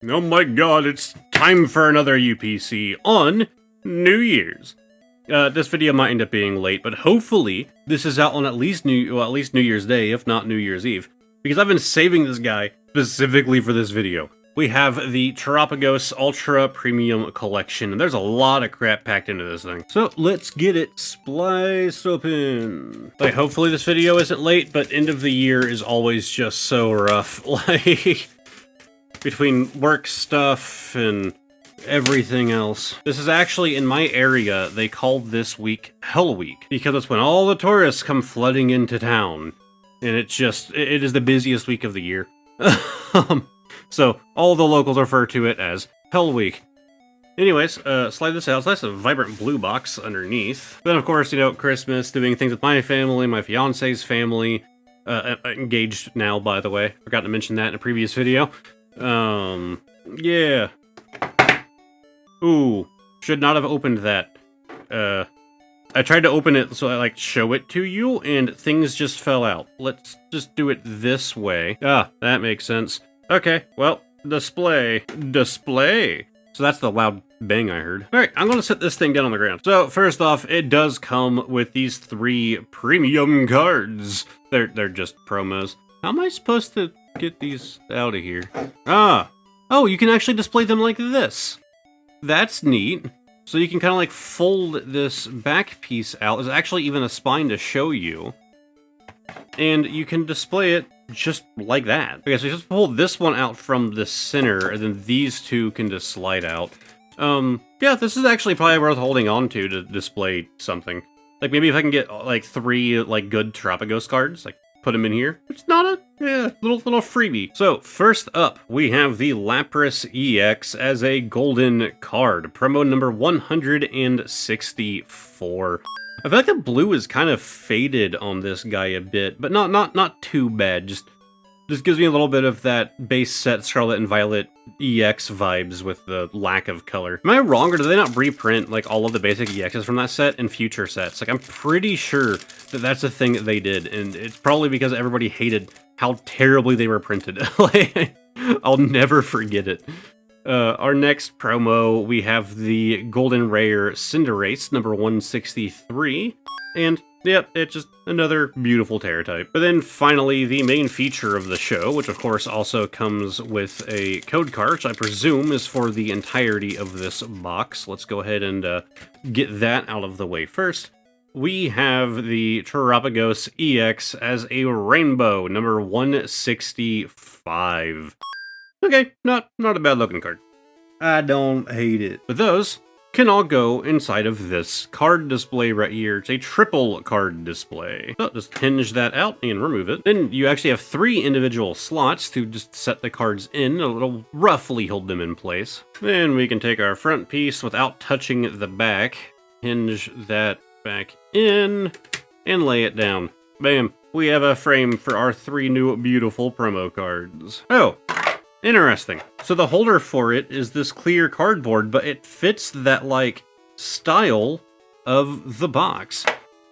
Oh my god, it's time for another UPC on New Year's. This video might end up being late, but hopefully this is out on at least New Year's Day, if not New Year's Eve, because I've been saving this guy specifically for this video. We have the Terapagos Ultra Premium Collection, and there's a lot of crap packed into this thing. So let's get it spliced open. Like, hopefully this video isn't late, but end of the year is always just so rough. Like, between work stuff and everything else. This is actually, in my area, they called this week Hell Week, because it's when all the tourists come flooding into town. And it is the busiest week of the year. So all the locals refer to it as Hell Week. Anyways, slide this out. So that's a vibrant blue box underneath. Then, of course, Christmas, doing things with my family, my fiance's family. Engaged now, by the way. Forgot to mention that in a previous video. Yeah. Ooh, should not have opened that. I tried to open it so I, show it to you, and things just fell out. Let's just do it this way. Ah, that makes sense. Okay, well, display. So that's the loud bang I heard. Alright, I'm gonna set this thing down on the ground. So, first off, it does come with these 3 premium cards. They're just promos. How am I supposed to get these out of here? Oh, you can actually display them like this. That's neat. So you can kind of fold this back piece out. There's actually even a spine to show you. And you can display it just like that. Okay, so you just pull this one out from the center, and then these two can just slide out. Yeah, this is actually probably worth holding on to display something. Like, maybe if I can get, 3, good Terapagos cards, put them in here. It's not a, little freebie. So, first up, we have the Lapras EX as a golden card. Promo number 164. I feel like the blue is kind of faded on this guy a bit, but not too bad. Just gives me a little bit of that base set Scarlet and Violet EX vibes with the lack of color. Am I wrong, or do they not reprint all of the basic EXs from that set in future sets? I'm pretty sure that that's a thing that they did, and it's probably because everybody hated how terribly they were printed. I'll never forget it. Our next promo, we have the Golden Rare Cinderace, number 163, and yep, it's just another beautiful Terra type. But then finally, the main feature of the show, which of course also comes with a code card, which I presume is for the entirety of this box. Let's go ahead and get that out of the way first. We have the Terapagos EX as a rainbow, number 165. Okay, not a bad looking card. I don't hate it. But those can all go inside of this card display right here. It's a triple card display. So just hinge that out and remove it. Then you actually have 3 individual slots to just set the cards in. It'll roughly hold them in place. Then we can take our front piece without touching the back, hinge that back in, and lay it down. Bam. We have a frame for our 3 new beautiful promo cards. Oh, interesting. So the holder for it is this clear cardboard, but it fits that, style of the box.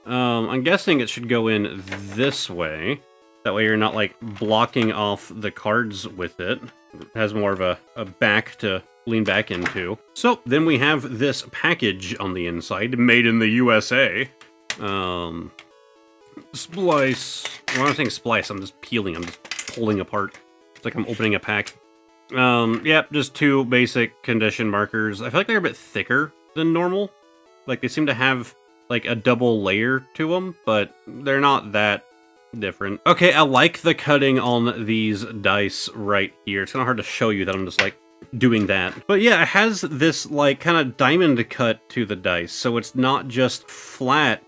I'm guessing it should go in this way. That way you're not, blocking off the cards with it. It has more of a back to lean back into. So then we have this package on the inside, made in the USA. Splice. When I'm saying splice, I'm just peeling, I'm just pulling apart. It's like I'm opening a pack. Yep, just 2 basic condition markers. I feel like they're a bit thicker than normal. They seem to have, a double layer to them, but they're not that different. Okay, I like the cutting on these dice right here. It's kind of hard to show you that I'm just, doing that. But yeah, it has this, kind of diamond cut to the dice, so it's not just flat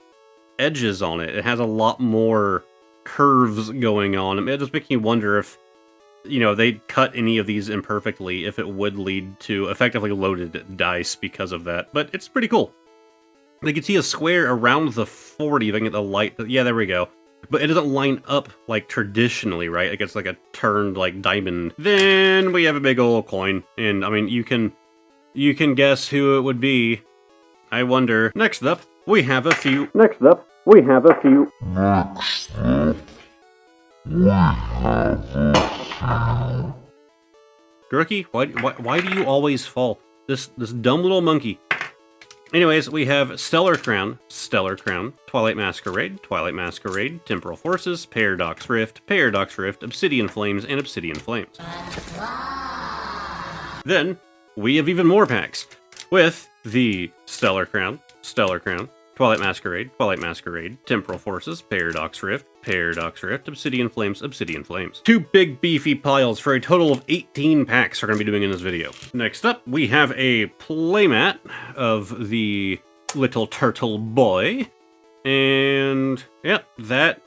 edges on it. It has a lot more curves going on. It just makes me wonder if they cut any of these imperfectly, if it would lead to effectively loaded dice because of that. But it's pretty cool. You can see a square around the 40 if I can get the light. Yeah, there we go. But it doesn't line up traditionally, right? It's a turned diamond. Then we have a big old coin. And I mean, you can guess who it would be. I wonder. Next up, we have a few. Rookie, why do you always fall? This dumb little monkey. Anyways, we have Stellar Crown, Twilight Masquerade, Temporal Forces, Paradox Rift, Obsidian Flames, and Obsidian Flames. Then, we have even more packs, with the Stellar Crown, Twilight Masquerade, Temporal Forces, Paradox Rift, Obsidian Flames. 2 big beefy piles for a total of 18 packs we're going to be doing in this video. Next up, we have a playmat of the little turtle boy. And yeah, that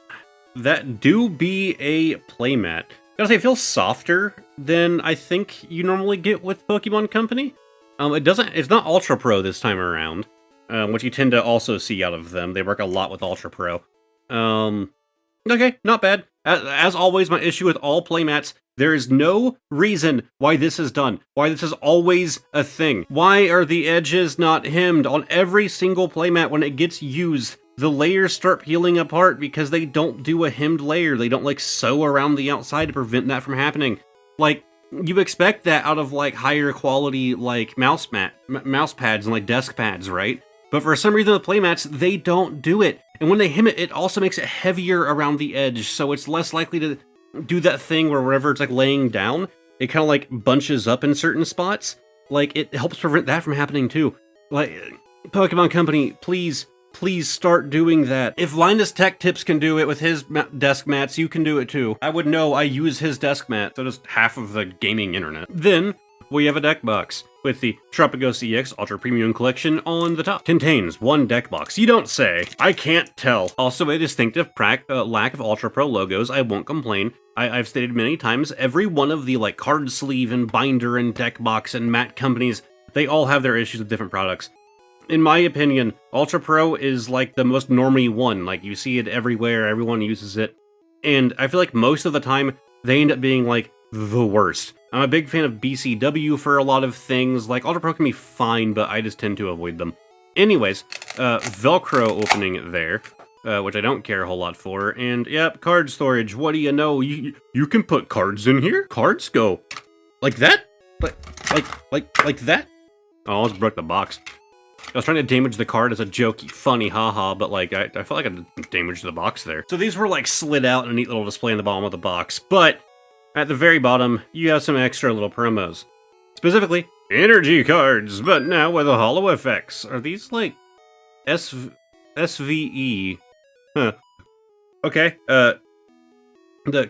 do be a playmat. Gotta say, it feels softer than I think you normally get with Pokemon Company. It's not Ultra Pro this time around, which you tend to also see out of them. They work a lot with Ultra Pro. Okay, not bad. As always, my issue with all playmats, there is no reason why this is done. Why this is always a thing. Why are the edges not hemmed on every single playmat when it gets used? The layers start peeling apart because they don't do a hemmed layer. They don't, like, sew around the outside to prevent that from happening. Like, you expect that out of, like, higher quality, like, mouse pads and, like, desk pads, right? But for some reason with playmats, they don't do it. And when they hem it, it also makes it heavier around the edge, so it's less likely to do that thing where wherever it's, like, laying down, it kind of, like, bunches up in certain spots. Like, it helps prevent that from happening, too. Like, Pokemon Company, please start doing that. If Linus Tech Tips can do it with his desk mats, you can do it too. I would know, I use his desk mat, so does half of the gaming internet. Then, we have a deck box with the Terapagos EX Ultra Premium Collection on the top. Contains 1 deck box. You don't say. I can't tell. Also a distinctive lack of Ultra Pro logos. I won't complain. I've stated many times, every one of the like card sleeve and binder and deck box and mat companies, they all have their issues with different products. In my opinion, Ultra Pro is like the most normie one. Like, you see it everywhere, everyone uses it. And I feel like most of the time, they end up being like the worst. I'm a big fan of BCW for a lot of things. Like, Ultra Pro can be fine, but I just tend to avoid them. Anyways, Velcro opening there, which I don't care a whole lot for. And yep, card storage. What do you know? You can put cards in here. Cards go like that, like that. Oh, I almost broke the box. I was trying to damage the card as a jokey, funny, haha, but like I felt like I damaged the box there. So these were like slid out in a neat little display in the bottom of the box, but at the very bottom, you have some extra little promos. Specifically, energy cards, but now with the holo effects. Are these like SVE? Huh. Okay, the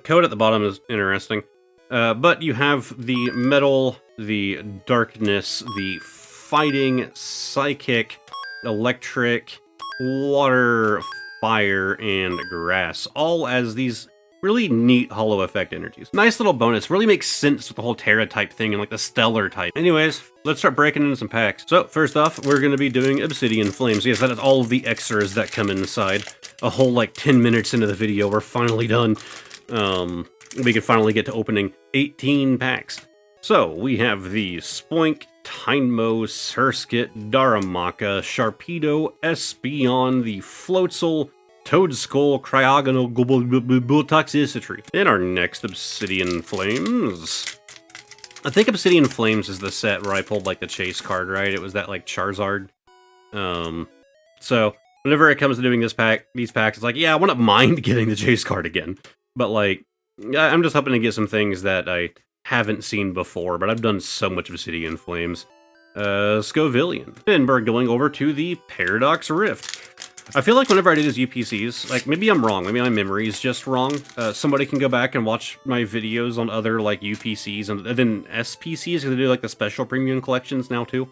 code at the bottom is interesting. But you have the metal, the darkness, the fighting, psychic, electric, water, fire, and grass, all as these really neat holo effect energies. Nice little bonus, really makes sense with the whole Terra type thing and like the stellar type. Anyways, let's start breaking into some packs. So first off, we're going to be doing Obsidian Flames. Yes, that is all of the extras that come inside. A whole like 10 minutes into the video, we're finally done. We can finally get to opening 18 packs. So we have the Spoink, Tynmo, Surskit, Darumaka, Sharpedo, Espeon, the Floatzel, Toadskull, Cryogonal, Toxicity. In our next Obsidian Flames. I think Obsidian Flames is the set where I pulled like the chase card, right? It was that like Charizard. So whenever it comes to doing these packs, it's like, yeah, I wouldn't mind getting the chase card again. But like, I'm just hoping to get some things that I haven't seen before, but I've done so much Obsidian Flames. Scovillion. Then we're going over to the Paradox Rift. I feel like whenever I do these UPCs, like, maybe I'm wrong, maybe my memory is just wrong. Somebody can go back and watch my videos on other, like, UPCs and then SPCs, because they do, like, the special premium collections now, too.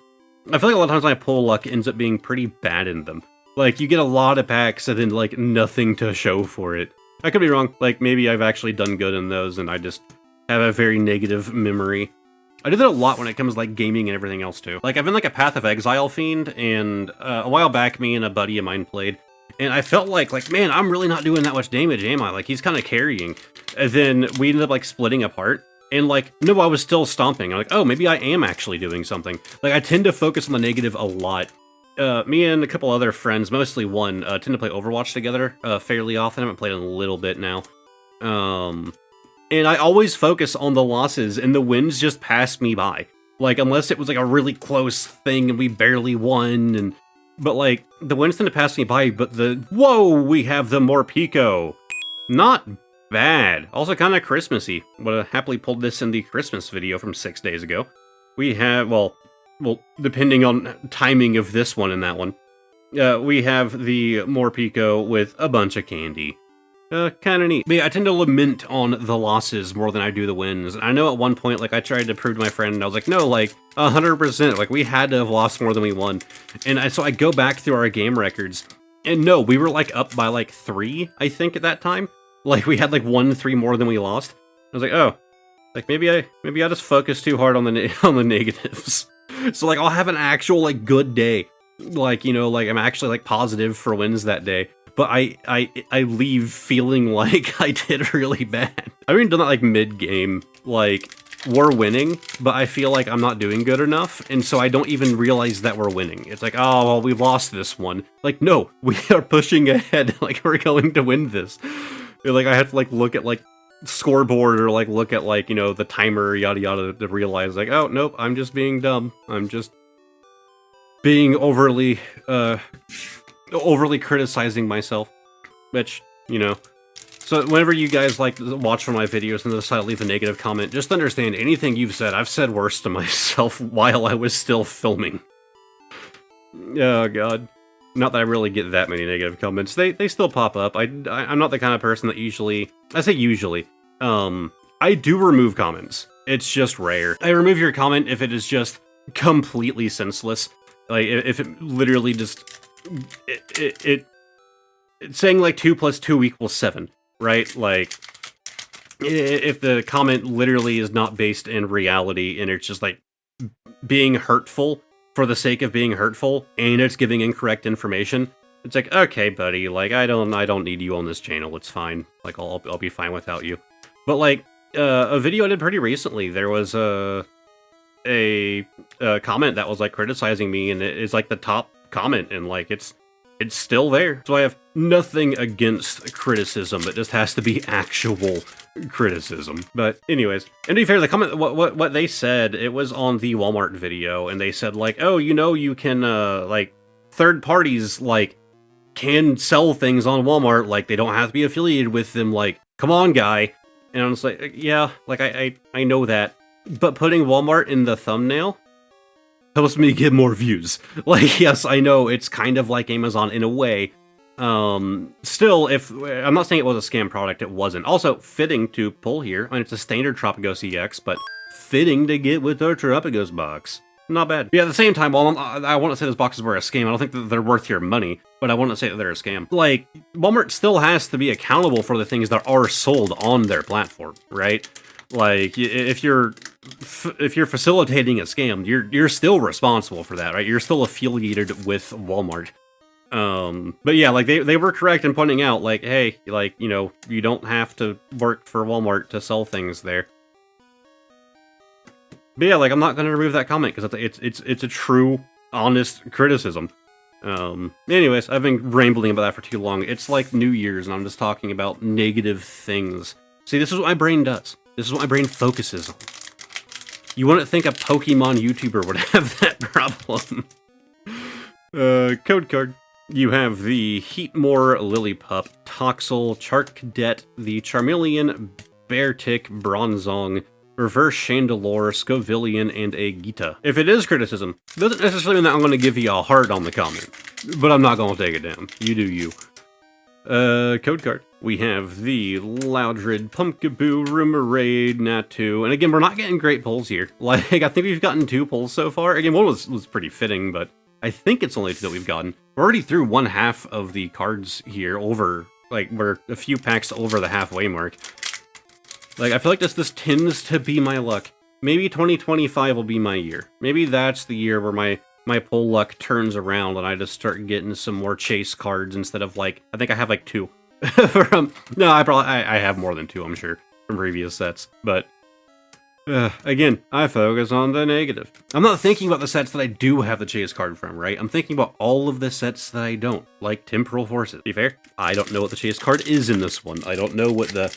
I feel like a lot of times my pull luck ends up being pretty bad in them. Like, you get a lot of packs and then, like, nothing to show for it. I could be wrong, like, maybe I've actually done good in those and I just have a very negative memory. I do that a lot when it comes to, like, gaming and everything else, too. Like, I've been, like, a Path of Exile fiend, and a while back, me and a buddy of mine played, and I felt like, man, I'm really not doing that much damage, am I? Like, he's kind of carrying. And then we ended up, like, splitting apart, and, like, no, I was still stomping. I'm like, oh, maybe I am actually doing something. Like, I tend to focus on the negative a lot. Me and a couple other friends, mostly one, tend to play Overwatch together fairly often. I haven't played in a little bit now. And I always focus on the losses, and the wins just pass me by. Like, unless it was like a really close thing and we barely won, but like, the wins tend to pass me by, but whoa, we have the Morpico. Not bad. Also kind of Christmassy. Would have happily pulled this in the Christmas video from 6 days ago. We have, well, depending on timing of this one and that one, we have the Morpico with a bunch of candy. Kind of neat. But yeah, I tend to lament on the losses more than I do the wins. I know at one point, like, I tried to prove to my friend, and I was like, no, like, 100%, like, we had to have lost more than we won. And so I go back through our game records, and no, we were, like, up by, like, 3, I think, at that time. Like, we had, like, 1-3 more than we lost. I was like, oh, like, maybe I just focused too hard on the negatives. So, like, I'll have an actual, like, good day. Like, you know, like, I'm actually, like, positive for wins that day. But I leave feeling like I did really bad. I've even done that, like, mid-game. Like, we're winning, but I feel like I'm not doing good enough, and so I don't even realize that we're winning. It's like, oh, well, we lost this one. Like, no, we are pushing ahead. Like, we're going to win this. Like, I have to, like, look at, like, scoreboard or, like, look at, like, you know, the timer, yada yada, to realize, like, oh, nope, I'm just being dumb. I'm just being overly criticizing myself, which, you know. So whenever you guys, like, watch one of my videos and decide to leave a negative comment, just understand anything you've said, I've said worse to myself while I was still filming. Oh, God. Not that I really get that many negative comments. They still pop up. I'm not the kind of person that I say usually, I do remove comments. It's just rare. I remove your comment if it is just completely senseless. Like, if it literally just... It's saying, like, 2 + 2 = 7, right? Like, if the comment literally is not based in reality and it's just, like, being hurtful for the sake of being hurtful, and it's giving incorrect information, it's like, okay, buddy, like, I don't need you on this channel, it's fine. Like, I'll be fine without you. But, like, a video I did pretty recently, there was a comment that was, like, criticizing me, and it is, like, the top comment, and, like, it's still there. So I have nothing against criticism. It just has to be actual criticism. But anyways, and to be fair, the comment, what they said, it was on the Walmart video, and they said, like, oh, you know, you can, like, third parties, like, can sell things on Walmart, like, they don't have to be affiliated with them, like, come on, guy. And I was like, yeah, like, I know that. But putting Walmart in the thumbnail helps me get more views. Like, yes, I know, it's kind of like Amazon in a way. Still, I'm not saying it was a scam product, it wasn't. Also, fitting to pull here. I mean, it's a standard Terapagos EX, but fitting to get with our Terapagos box. Not bad. Yeah, at the same time, while I want to say those boxes were a scam, I don't think that they're worth your money, but I want to say that they're a scam. Like, Walmart still has to be accountable for the things that are sold on their platform, right? Like, if you're facilitating a scam, you're still responsible for that, right? You're still affiliated with Walmart. But yeah, like, they were correct in pointing out, like, hey, like, you know, you don't have to work for Walmart to sell things there. But yeah, like, I'm not gonna remove that comment because it's a true, honest criticism. Anyways, I've been rambling about that for too long. It's like New Year's, and I'm just talking about negative things. See, this is what my brain does. This is what my brain focuses on. You wouldn't think a Pokemon YouTuber would have that problem. Code card. You have the Heatmore, Lillipup, Toxel, Charcadet, the Charmeleon, Beartic, Bronzong, Reverse Chandelure, Scovillion, and a Gita. If it is criticism, doesn't necessarily mean that I'm going to give you a heart on the comment, but I'm not going to take it down. You do you. Code card. We have the Loudred, Pumpkaboo, Rumoraid, Natu, and again, we're not getting great pulls here. Like, I think we've gotten 2 pulls so far. Again, one was pretty fitting, but I think it's only 2 that we've gotten. We're already through 1/2 of the cards here over, like, we're a few packs over the halfway mark. Like, I feel like this tends to be my luck. Maybe 2025 will be my year. Maybe that's the year where my pull luck turns around and I just start getting some more chase cards instead of, like, I think I have, like, 2. No, I have more than 2, I'm sure, from previous sets. But, again, I focus on the negative. I'm not thinking about the sets that I do have the chase card from, right? I'm thinking about all of the sets that I don't, like Temporal Forces. To be fair, I don't know what the chase card is in this one. I don't know what the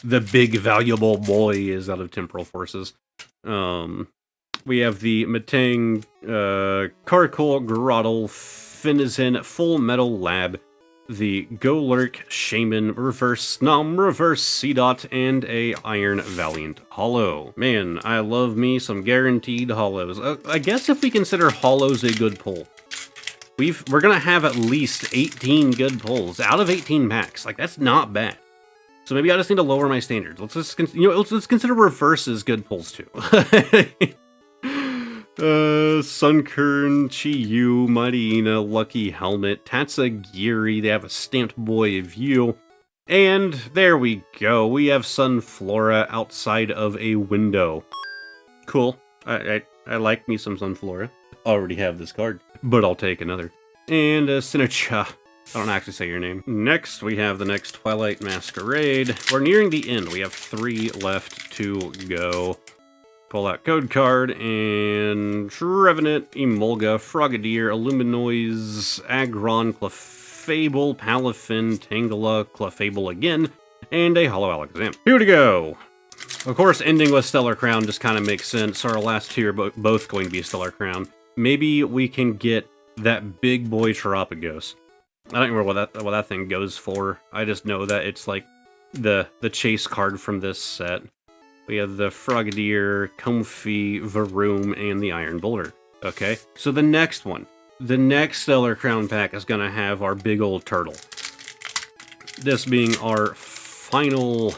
the big valuable boy is out of Temporal Forces. We have the Matang, Carcoal, Grottle, Finizen, Full Metal Lab, the Golurk, Shaman, Reverse Snom, Reverse Seedot, and a Iron Valiant Hollow. Man, I love me some guaranteed hollows. I guess if we consider hollows a good pull, we're gonna have at least 18 good pulls out of 18 packs. Like, that's not bad. So maybe I just need to lower my standards. Let's consider reverses good pulls too. Sunkern, Chiyu, Marina, Lucky Helmet, Tatsugiri, they have a stamped Boy View, and there we go, we have Sunflora outside of a window. Cool, I like me some Sunflora. Already have this card, but I'll take another. And Sinacha, I don't actually say your name. Next, we have the next Twilight Masquerade. We're nearing the end, we have 3 left to go. Pull out Code Card, and Revenant, Emolga, Frogadier, Illuminoise, Agron, Clefable, Palafin, Tangela, Clefable again, and a Hollow Alakazam. Here we go! Of course, ending with Stellar Crown just kind of makes sense. Our last 2 are both going to be Stellar Crown. Maybe we can get that big boy Terapagos. I don't remember what that thing goes for. I just know that it's like the chase card from this set. We have the Frogadier, Comfy, Varoom, and the Iron Boulder. Okay, so the next one. The next Stellar Crown pack is going to have our big old turtle. This being our final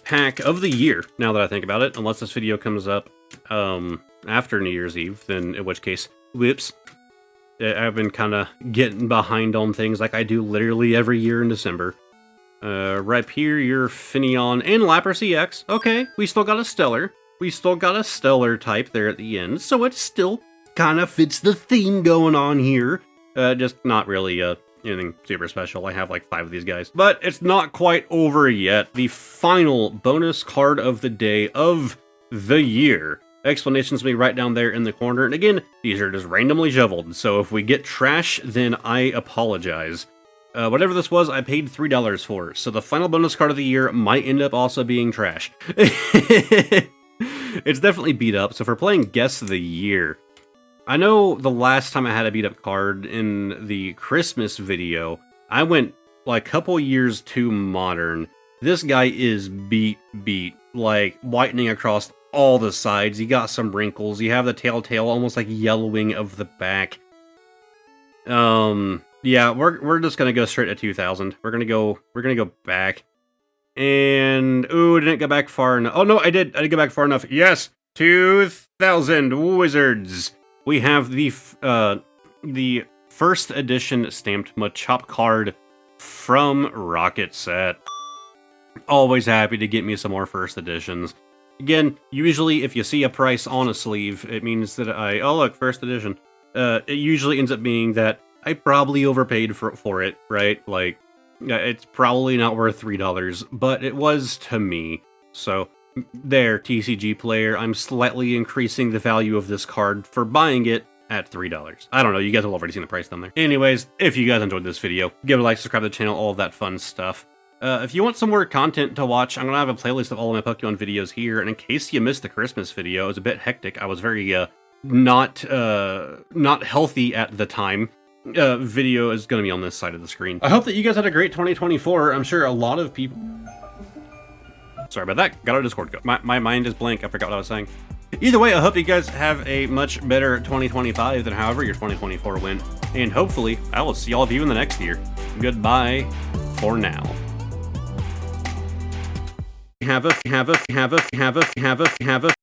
pack of the year, now that I think about it. Unless this video comes up after New Year's Eve, then in which case, whoops. I've been kind of getting behind on things like I do literally every year in December. Rhyperior, Finneon, and Lapras EX. Okay, we still got a Stellar. We still got a Stellar type there at the end, so it still kind of fits the theme going on here. Just not really anything super special. I have like 5 of these guys. But it's not quite over yet. The final bonus card of the day of the year. Explanations will be right down there in the corner. And again, these are just randomly shoveled, so if we get trash, then I apologize. Whatever this was, I paid $3 for, so the final bonus card of the year might end up also being trash. It's definitely beat up, so if we're playing Guess the Year, I know the last time I had a beat up card in the Christmas video, I went like a couple years too modern. This guy is beat, like whitening across all the sides. You got some wrinkles, you have the telltale almost like yellowing of the back. Yeah, we're just gonna go straight to 2000. We're gonna go back. And ooh, didn't go back far enough. Oh no, I did go back far enough. Yes, 2000 Wizards. We have the first edition stamped Machop card from Rocket Set. Always happy to get me some more first editions. Again, usually if you see a price on a sleeve, it means that oh look, first edition. It usually ends up being that I probably overpaid for it, right? Like, it's probably not worth $3, but it was to me. So, there, TCG player, I'm slightly increasing the value of this card for buying it at $3. I don't know, you guys have already seen the price down there. Anyways, if you guys enjoyed this video, give it a like, subscribe to the channel, all of that fun stuff. If you want some more content to watch, I'm going to have a playlist of all of my Pokemon videos here, and in case you missed the Christmas video, it was a bit hectic. I was very, not healthy at the time. Video is going to be on this side of the screen. I hope that you guys had a great 2024. I'm sure a lot of people... Sorry about that. Got our Discord go. My mind is blank. I forgot what I was saying. Either way, I hope you guys have a much better 2025 than however your 2024 went. And hopefully, I will see all of you in the next year. Goodbye for now. Have a